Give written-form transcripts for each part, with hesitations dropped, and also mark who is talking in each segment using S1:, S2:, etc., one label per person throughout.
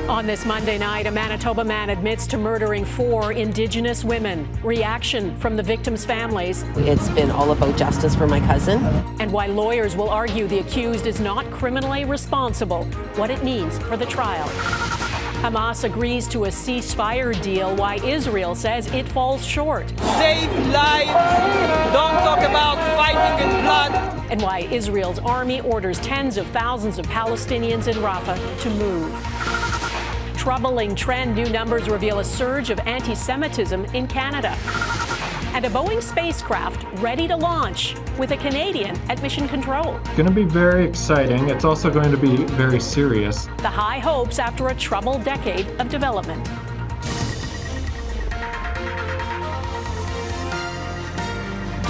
S1: On this Monday night, a Manitoba man admits to murdering 4 Indigenous women. Reaction from the victims' families.
S2: It's been all about justice for my cousin.
S1: And why lawyers will argue the accused is not criminally responsible. What it means for the trial. Hamas agrees to a ceasefire deal, why Israel says it falls short.
S3: Save lives. Don't talk about fighting in blood.
S1: And why Israel's army orders tens of thousands of Palestinians in Rafah to move. Troubling trend. New numbers reveal a surge of anti-Semitism in Canada. And a Boeing spacecraft ready to launch with a Canadian at mission control.
S4: It's going to be very exciting. It's also going to be very serious.
S1: The high hopes after a troubled decade of development.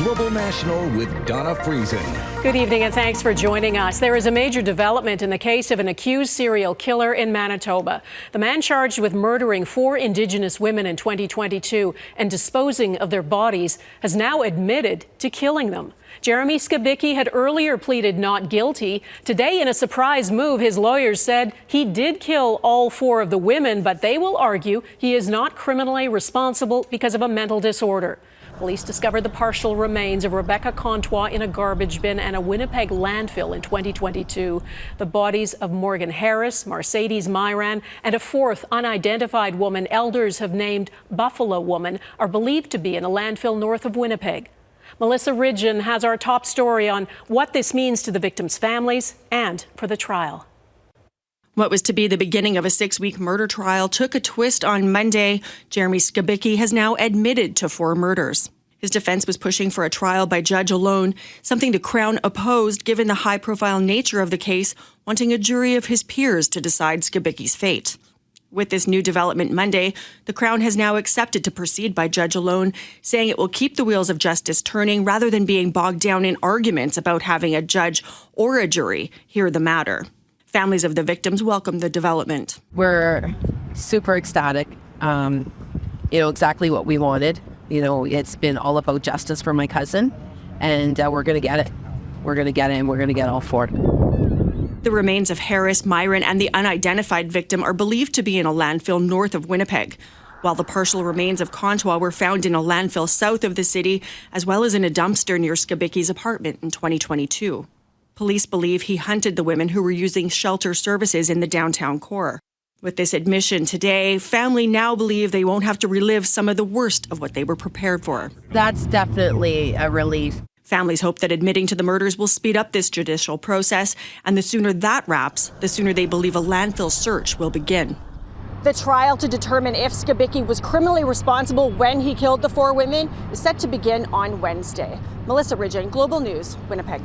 S5: Global National with Donna Friesen.
S1: Good evening and thanks for joining us. There is a major development in the case of an accused serial killer in Manitoba. The man charged with murdering 4 Indigenous women in 2022 and disposing of their bodies has now admitted to killing them. Jeremy Skibicki had earlier pleaded not guilty. Today, in a surprise move, his lawyers said he did kill all 4 of the women, but they will argue he is not criminally responsible because of a mental disorder. Police discovered the partial remains of Rebecca Contois in a garbage bin and a Winnipeg landfill in 2022. The bodies of Morgan Harris, Mercedes Myran, and a 4th unidentified woman elders have named Buffalo Woman are believed to be in a landfill north of Winnipeg. Melissa Ridgen has our top story on what this means to the victims' families and for the trial.
S6: What was to be the beginning of a 6-week murder trial took a twist on Monday. Jeremy Skibicki has now admitted to 4 murders. His defense was pushing for a trial by judge alone, something the Crown opposed given the high-profile nature of the case, wanting a jury of his peers to decide Skibicki's fate. With this new development Monday, the Crown has now accepted to proceed by judge alone, saying it will keep the wheels of justice turning rather than being bogged down in arguments about having a judge or a jury hear the matter. Families of the victims welcome the development.
S2: We're super ecstatic. Exactly what we wanted. It's been all about justice for my cousin, and we're going to get it. We're going to get it, and we're going to get all 4.
S6: The remains of Harris, Myran, and the unidentified victim are believed to be in a landfill north of Winnipeg, while the partial remains of Contois were found in a landfill south of the city, as well as in a dumpster near Skibicki's apartment in 2022. Police believe he hunted the women who were using shelter services in the downtown core. With this admission today, family now believe they won't have to relive some of the worst of what they were prepared for.
S2: That's definitely a relief.
S6: Families hope that admitting to the murders will speed up this judicial process, and the sooner that wraps, the sooner they believe a landfill search will begin.
S1: The trial to determine if Skibicki was criminally responsible when he killed the 4 women is set to begin on Wednesday. Melissa Ridgen, Global News, Winnipeg.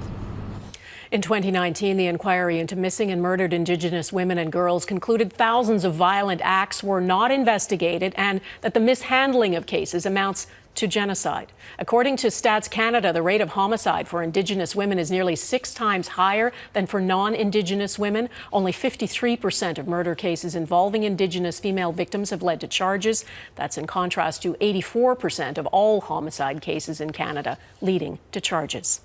S1: In 2019, the inquiry into missing and murdered Indigenous women and girls concluded thousands of violent acts were not investigated and that the mishandling of cases amounts to genocide. According to Stats Canada, the rate of homicide for Indigenous women is nearly 6 times higher than for non-Indigenous women. Only 53% of murder cases involving Indigenous female victims have led to charges. That's in contrast to 84% of all homicide cases in Canada leading to charges.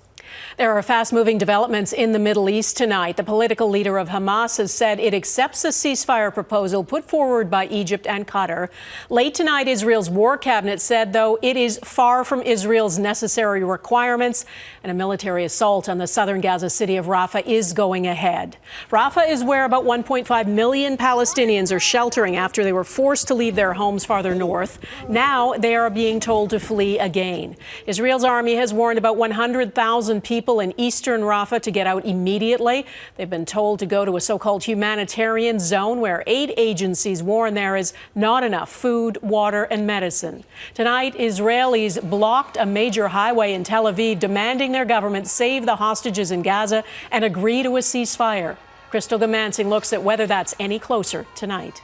S1: There are fast-moving developments in the Middle East tonight. The political leader of Hamas has said it accepts a ceasefire proposal put forward by Egypt and Qatar. Late tonight, Israel's war cabinet said, though, it is far from Israel's necessary requirements, and a military assault on the southern Gaza city of Rafah is going ahead. Rafah is where about 1.5 million Palestinians are sheltering after they were forced to leave their homes farther north. Now they are being told to flee again. Israel's army has warned about 100,000 people in eastern Rafah to get out immediately. They've been told to go to a so-called humanitarian zone where aid agencies warn there is not enough food, water, and medicine. Tonight, Israelis blocked a major highway in Tel Aviv, demanding their government save the hostages in Gaza and agree to a ceasefire. Crystal Goomansingh looks at whether that's any closer tonight.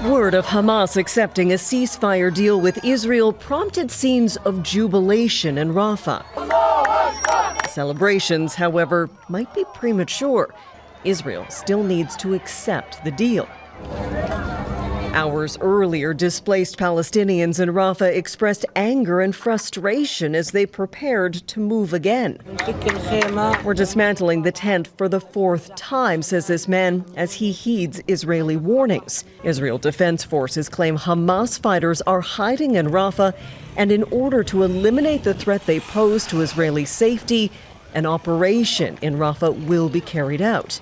S7: Word of Hamas accepting a ceasefire deal with Israel prompted scenes of jubilation in Rafah. Celebrations, however, might be premature. Israel still needs to accept the deal. Hours earlier, displaced Palestinians in Rafah expressed anger and frustration as they prepared to move again. We're dismantling the tent for the fourth time, says this man, as he heeds Israeli warnings. Israel Defense Forces claim Hamas fighters are hiding in Rafah, and in order to eliminate the threat they pose to Israeli safety, an operation in Rafah will be carried out.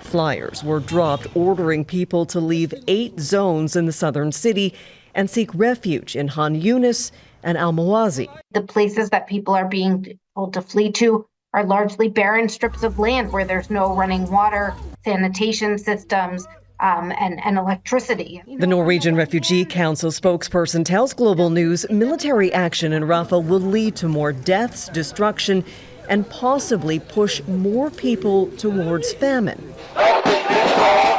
S7: Flyers were dropped ordering people to leave 8 zones in the southern city and seek refuge in Han Yunis and Al-Mawazi.
S8: The places that people are being told to flee to are largely barren strips of land where there's no running water, sanitation systems, and electricity.
S7: The Norwegian Refugee Council spokesperson tells Global News military action in Rafah will lead to more deaths, destruction, and possibly push more people towards famine.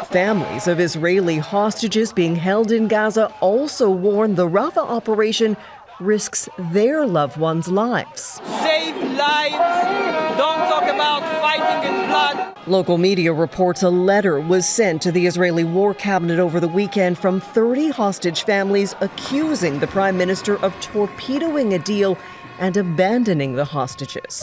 S7: Families of Israeli hostages being held in Gaza also warn the Rafah operation risks their loved ones' lives.
S3: Save lives. Don't talk about fighting in blood.
S7: Local media reports a letter was sent to the Israeli War Cabinet over the weekend from 30 hostage families accusing the Prime Minister of torpedoing a deal and abandoning the hostages.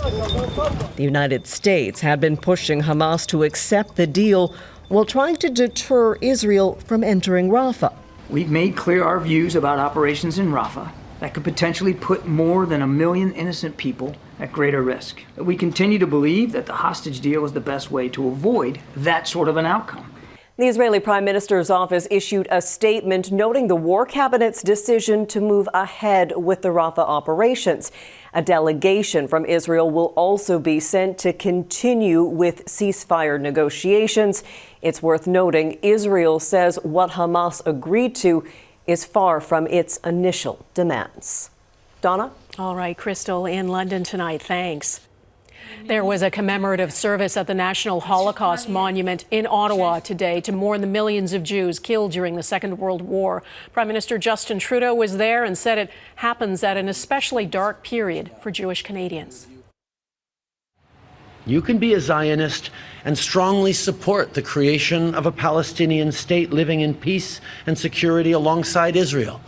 S7: The United States had been pushing Hamas to accept the deal while trying to deter Israel from entering Rafah.
S9: We've made clear our views about operations in Rafah that could potentially put more than 1 million innocent people at greater risk. But we continue to believe that the hostage deal is the best way to avoid that sort of an outcome.
S7: The Israeli Prime Minister's office issued a statement noting the War Cabinet's decision to move ahead with the Rafah operations. A delegation from Israel will also be sent to continue with ceasefire negotiations. It's worth noting Israel says what Hamas agreed to is far from its initial demands. Donna?
S1: All right, Crystal in London tonight. Thanks. There was a commemorative service at the National Holocaust Monument in Ottawa today to mourn the millions of Jews killed during the Second World War. Prime Minister Justin Trudeau was there and said it happens at an especially dark period for Jewish Canadians.
S10: You can be a Zionist and strongly support the creation of a Palestinian state living in peace and security alongside Israel,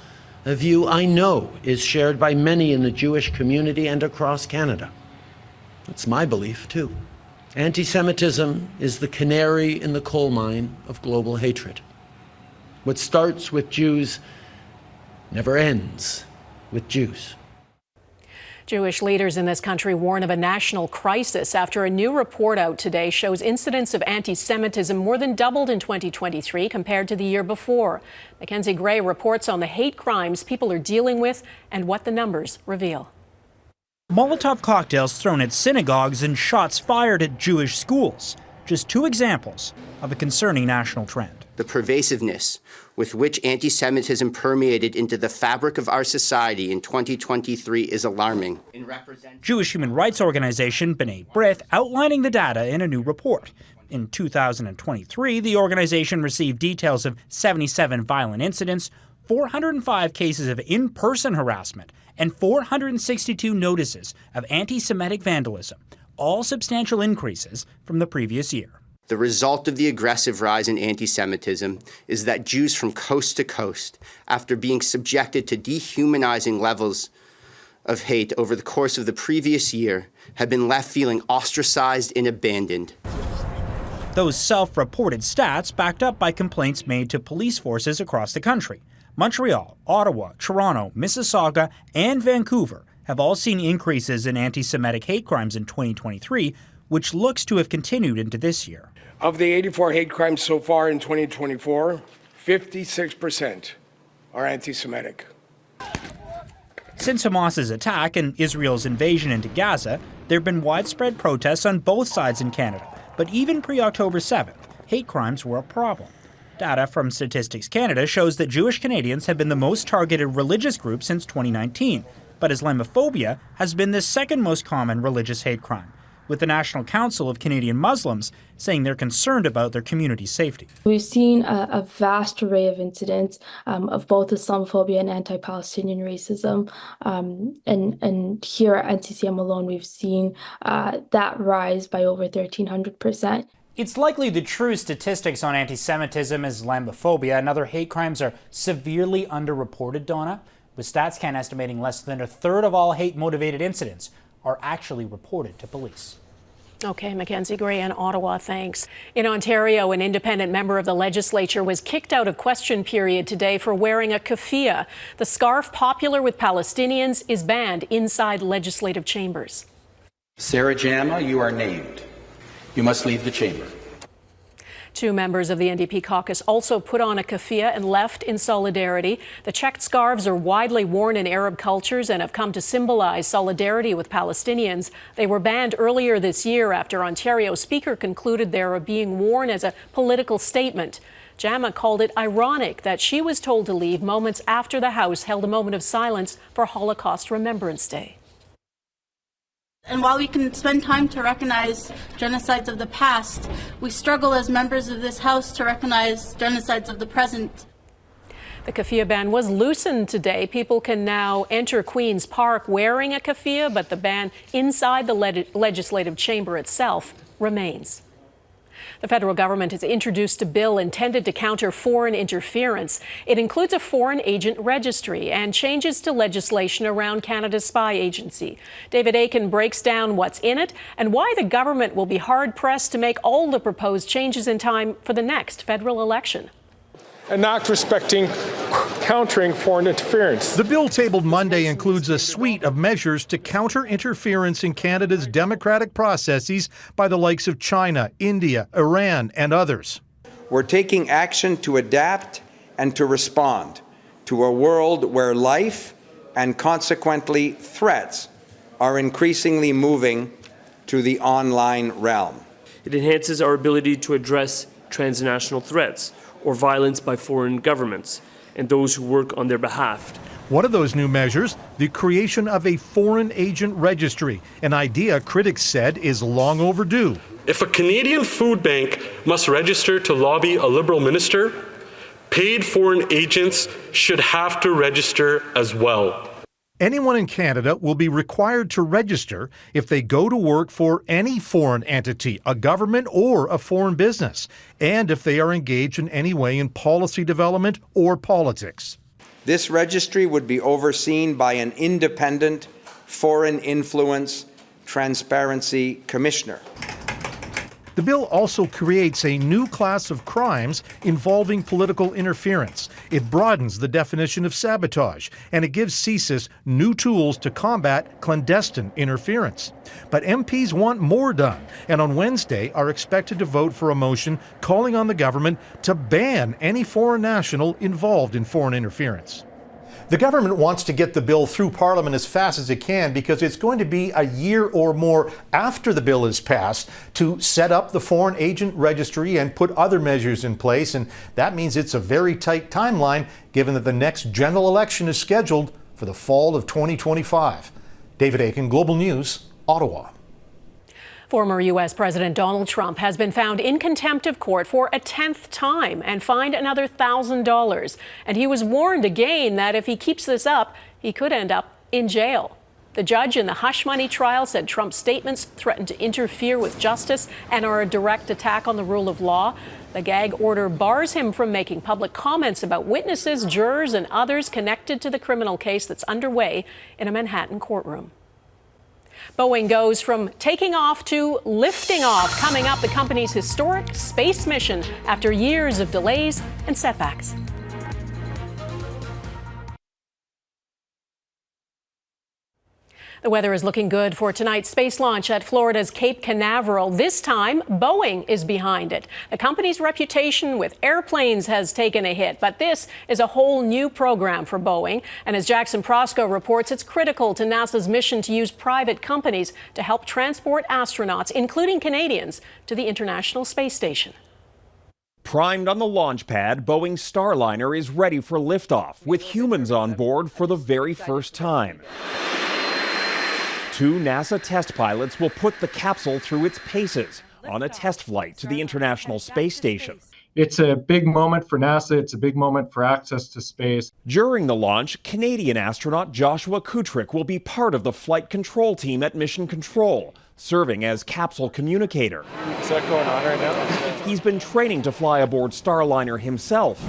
S10: a view I know is shared by many in the Jewish community and across Canada. It's my belief, too. Anti-Semitism is the canary in the coal mine of global hatred. What starts with Jews never ends with Jews.
S1: Jewish leaders in this country warn of a national crisis after a new report out today shows incidents of anti-Semitism more than doubled in 2023 compared to the year before. Mackenzie Gray reports on the hate crimes people are dealing with and what the numbers reveal.
S11: Molotov cocktails thrown at synagogues and shots fired at Jewish schools. Just 2 examples of a concerning national trend.
S12: The pervasiveness with which anti-Semitism permeated into the fabric of our society in 2023 is alarming.
S11: Jewish human rights organization B'nai Brith outlining the data in a new report. In 2023, the organization received details of 77 violent incidents, 405 cases of in-person harassment, and 462 notices of anti-Semitic vandalism, all substantial increases from the previous year.
S12: The result of the aggressive rise in anti-Semitism is that Jews from coast to coast, after being subjected to dehumanizing levels of hate over the course of the previous year, have been left feeling ostracized and abandoned.
S11: Those self-reported stats backed up by complaints made to police forces across the country. Montreal, Ottawa, Toronto, Mississauga, and Vancouver have all seen increases in anti-Semitic hate crimes in 2023, which looks to have continued into this year.
S13: Of the 84 hate crimes so far in 2024, 56% are anti-Semitic.
S11: Since Hamas's attack and Israel's invasion into Gaza, there have been widespread protests on both sides in Canada. But even pre-October 7th, hate crimes were a problem. Data from Statistics Canada shows that Jewish Canadians have been the most targeted religious group since 2019, but Islamophobia has been the second most common religious hate crime, with the National Council of Canadian Muslims saying they're concerned about their community's safety.
S14: We've seen a vast array of incidents of both Islamophobia and anti-Palestinian racism. And here at NCCM alone, we've seen that rise by over 1,300%.
S11: It's likely the true statistics on anti-Semitism and Islamophobia and other hate crimes are severely underreported, Donna, with StatsCan estimating less than a third of all hate-motivated incidents are actually reported to police.
S1: Okay, Mackenzie Gray in Ottawa, thanks. In Ontario, an independent member of the legislature was kicked out of question period today for wearing a keffiyeh. The scarf, popular with Palestinians, is banned inside legislative chambers.
S15: Sarah Jama, you are named. You must leave the chamber.
S1: Two members of the NDP caucus also put on a keffiyeh and left in solidarity. The checked scarves are widely worn in Arab cultures and have come to symbolize solidarity with Palestinians. They were banned earlier this year after Ontario Speaker concluded they were being worn as a political statement. Jama called it ironic that she was told to leave moments after the House held a moment of silence for Holocaust Remembrance Day.
S16: And while we can spend time to recognize genocides of the past, we struggle as members of this House to recognize genocides of the present.
S1: The keffiyeh ban was loosened today. People can now enter Queen's Park wearing a keffiyeh, but the ban inside the legislative chamber itself remains. The federal government has introduced a bill intended to counter foreign interference. It includes a foreign agent registry and changes to legislation around Canada's spy agency. David Akin breaks down what's in it and why the government will be hard-pressed to make all the proposed changes in time for the next federal election.
S17: An act respecting countering foreign interference.
S18: The bill tabled Monday includes a suite of measures to counter interference in Canada's democratic processes by the likes of China, India, Iran, and others.
S19: We're taking action to adapt and to respond to a world where life and consequently threats are increasingly moving to the online realm.
S20: It enhances our ability to address transnational threats or violence by foreign governments and those who work on their behalf.
S18: One of those new measures, the creation of a foreign agent registry, an idea critics said is long overdue.
S21: If a Canadian food bank must register to lobby a Liberal minister, paid foreign agents should have to register as well.
S18: Anyone in Canada will be required to register if they go to work for any foreign entity, a government or a foreign business, and if they are engaged in any way in policy development or politics.
S19: This registry would be overseen by an independent foreign influence transparency commissioner.
S18: The bill also creates a new class of crimes involving political interference. It broadens the definition of sabotage, and it gives CSIS new tools to combat clandestine interference. But MPs want more done, and on Wednesday are expected to vote for a motion calling on the government to ban any foreign national involved in foreign interference.
S22: The government wants to get the bill through Parliament as fast as it can because it's going to be a year or more after the bill is passed to set up the foreign agent registry and put other measures in place. And that means it's a very tight timeline given that the next general election is scheduled for the fall of 2025. David Akin, Global News, Ottawa.
S1: Former U.S. President Donald Trump has been found in contempt of court for a 10th time and fined another $1,000. And he was warned again that if he keeps this up, he could end up in jail. The judge in the hush money trial said Trump's statements threaten to interfere with justice and are a direct attack on the rule of law. The gag order bars him from making public comments about witnesses, jurors, and others connected to the criminal case that's underway in a Manhattan courtroom. Boeing goes from taking off to lifting off, coming up the company's historic space mission after years of delays and setbacks. The weather is looking good for tonight's space launch at Florida's Cape Canaveral. This time, Boeing is behind it. The company's reputation with airplanes has taken a hit, but this is a whole new program for Boeing. And as Jackson Prosco reports, it's critical to NASA's mission to use private companies to help transport astronauts, including Canadians, to the International Space Station.
S23: Primed on the launch pad, Boeing Starliner is ready for liftoff, with humans on board for the very first time. 2 NASA test pilots will put the capsule through its paces on a test flight to the International Space Station.
S4: It's a big moment for NASA. It's a big moment for access to space.
S23: During the launch, Canadian astronaut Joshua Kutrick will be part of the flight control team at Mission Control. serving as capsule communicator.
S17: Is that going on right now?
S23: He's been training to fly aboard Starliner himself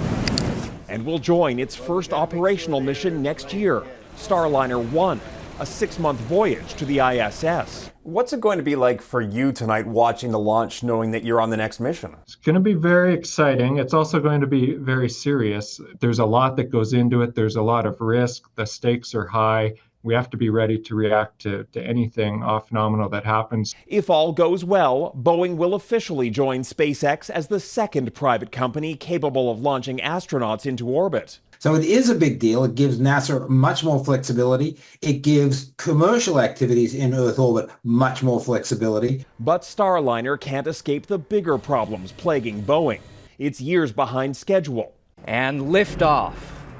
S23: and will join its first operational mission next year, Starliner 1, a 6-month voyage to the ISS.
S2: What's it going to be like for you tonight watching the launch, knowing that you're on the next mission?
S4: It's going to be very exciting. It's also going to be very serious. There's a lot that goes into it. There's a lot of risk. The stakes are high. We have to be ready to react to anything off-nominal that happens.
S23: If all goes well, Boeing will officially join SpaceX as the second private company capable of launching astronauts into orbit.
S5: So it is a big deal. It gives NASA much more flexibility. It gives commercial activities in Earth orbit much more flexibility.
S23: But Starliner can't escape the bigger problems plaguing Boeing. It's years behind schedule.
S6: And liftoff,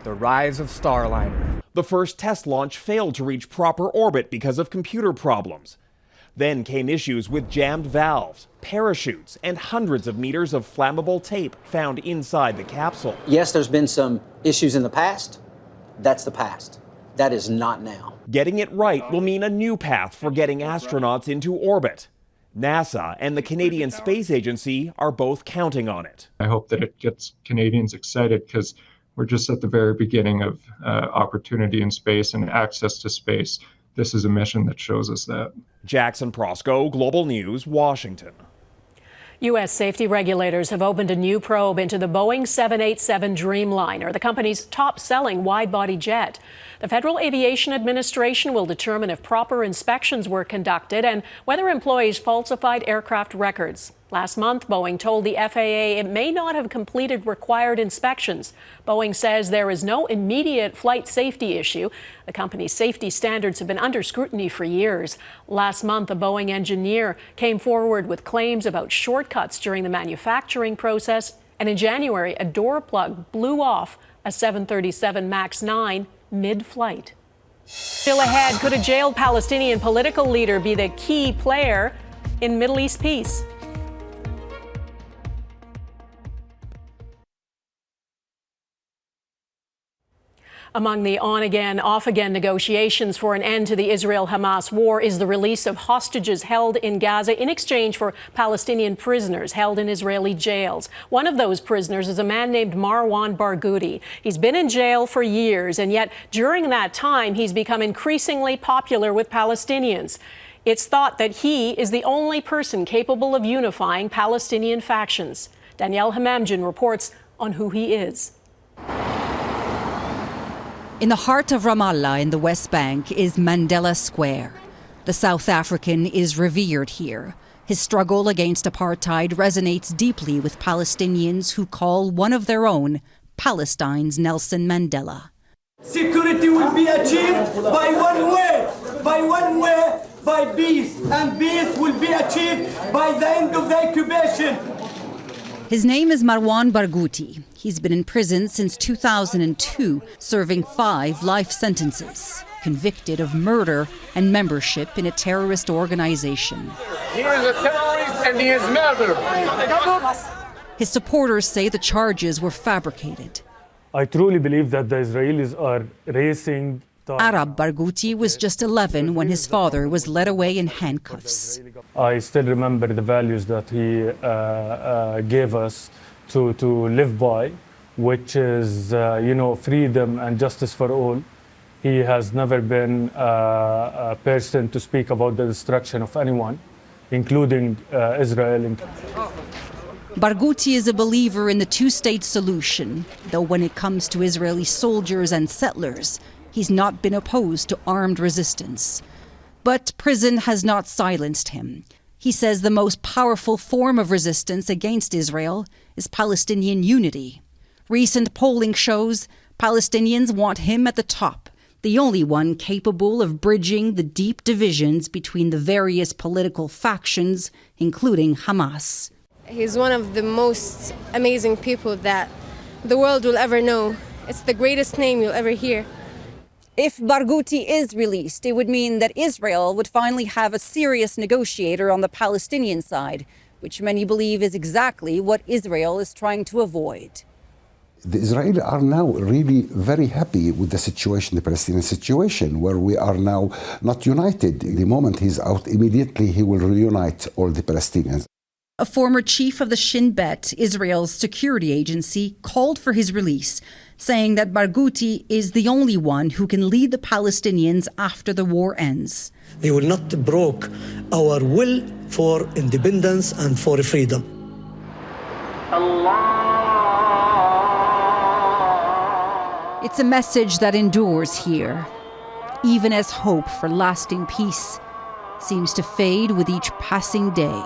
S6: the rise of Starliner.
S23: The first test launch failed to reach proper orbit because of computer problems. Then came issues with jammed valves, parachutes, and hundreds of meters of flammable tape found inside the capsule.
S24: Yes, there's been some issues in the past. That's the past. That is not now.
S23: Getting it right will mean a new path for getting astronauts into orbit. NASA and the Canadian Space Agency are both counting on it.
S4: I hope that it gets Canadians excited because we're just at the very beginning of opportunity in space and access to space. This is a mission that shows us that.
S23: Jackson Prosco, Global News, Washington.
S1: U.S. safety regulators have opened a new probe into the Boeing 787 Dreamliner, the company's top-selling wide-body jet. The Federal Aviation Administration will determine if proper inspections were conducted and whether employees falsified aircraft records. Last month, Boeing told the FAA it may not have completed required inspections. Boeing says there is no immediate flight safety issue. The company's safety standards have been under scrutiny for years. Last month, a Boeing engineer came forward with claims about shortcuts during the manufacturing process. And in January, a door plug blew off a 737 MAX 9 mid-flight. Still ahead, could a jailed Palestinian political leader be the key player in Middle East peace? Among the on-again, off-again negotiations for an end to the Israel-Hamas war is the release of hostages held in Gaza in exchange for Palestinian prisoners held in Israeli jails. One of those prisoners is a man named Marwan Barghouti. He's been in jail for years, and yet during that time, he's become increasingly popular with Palestinians. It's thought that he is the only person capable of unifying Palestinian factions. Danielle Hamamdjian reports on who he is.
S25: In the heart of Ramallah in the West Bank is Mandela Square. The South African is revered here. His struggle against apartheid resonates deeply with Palestinians who call one of their own Palestine's Nelson Mandela.
S26: Security will be achieved by one way, by peace. And peace will be achieved by the end of the occupation.
S25: His name is Marwan Barghouti. He's been in prison since 2002, serving 5 life sentences, convicted of murder and membership in a terrorist organization.
S26: He is a terrorist and he is murdered.
S25: His supporters say the charges were fabricated.
S27: I truly believe that the Israelis are racing.
S25: Arab Barghouti was just 11 when his father was led away in handcuffs.
S27: I still remember the values that he gave us to live by, which is, freedom and justice for all. He has never been a person to speak about the destruction of anyone, including Israel.
S25: Barghouti is a believer in the two-state solution, though when it comes to Israeli soldiers and settlers, he's not been opposed to armed resistance. But prison has not silenced him. He says the most powerful form of resistance against Israel is Palestinian unity. Recent polling shows Palestinians want him at the top, the only one capable of bridging the deep divisions between the various political factions, including Hamas.
S28: He's one of the most amazing people that the world will ever know. It's the greatest name you'll ever hear.
S25: If Barghouti is released, it would mean that Israel would finally have a serious negotiator on the Palestinian side, which many believe is exactly what Israel is trying to avoid.
S3: The Israelis are now really very happy with the situation, the Palestinian situation, where we are now not united. The moment he's out, immediately he will reunite all the Palestinians.
S25: A former chief of the Shin Bet, Israel's security agency, called for his release, saying that Barghouti is the only one who can lead the Palestinians after the war ends.
S7: They will not break our will for independence and for freedom.
S25: It's a message that endures here, even as hope for lasting peace seems to fade with each passing day.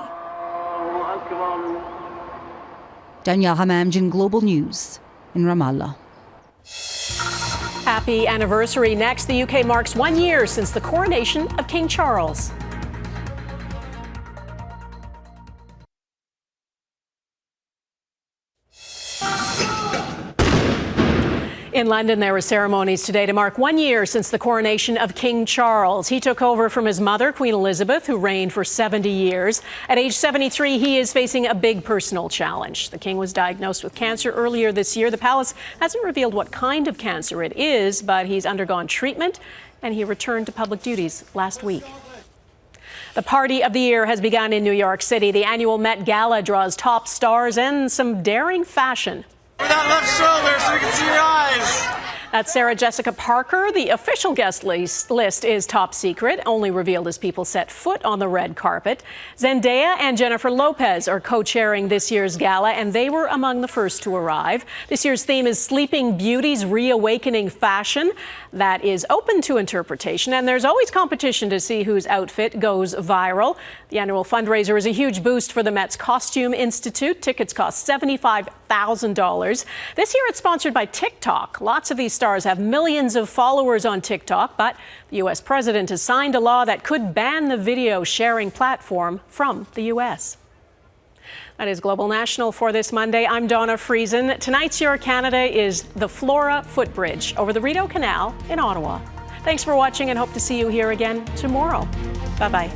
S25: Danielle Hamamdin, Global News in Ramallah.
S1: Happy anniversary. Next, the UK marks 1 year since the coronation of King Charles. In London, there were ceremonies today to mark 1 year since the coronation of King Charles. He took over from his mother, Queen Elizabeth, who reigned for 70 years. At age 73, he is facing a big personal challenge. The king was diagnosed with cancer earlier this year. The palace hasn't revealed what kind of cancer it is, but he's undergone treatment, and he returned to public duties last week. The party of the year has begun in New York City. The annual Met Gala draws top stars and some daring fashion.
S8: That left shoulder so we can see your eyes.
S1: That's Sarah Jessica Parker. The official guest list is top secret, only revealed as people set foot on the red carpet. Zendaya and Jennifer Lopez are co-chairing this year's gala, and they were among the first to arrive. This year's theme is Sleeping Beauty's Reawakening Fashion. That is open to interpretation, and there's always competition to see whose outfit goes viral. The annual fundraiser is a huge boost for the Met's Costume Institute. Tickets cost $75,000. This year it's sponsored by TikTok. Lots of these stars have millions of followers on TikTok, but the U.S. president has signed a law that could ban the video sharing platform from the U.S. That is Global National for this Monday. I'm Donna Friesen. Tonight's Your Canada is the Flora Footbridge over the Rideau Canal in Ottawa. Thanks for watching and hope to see you here again tomorrow. Bye-bye.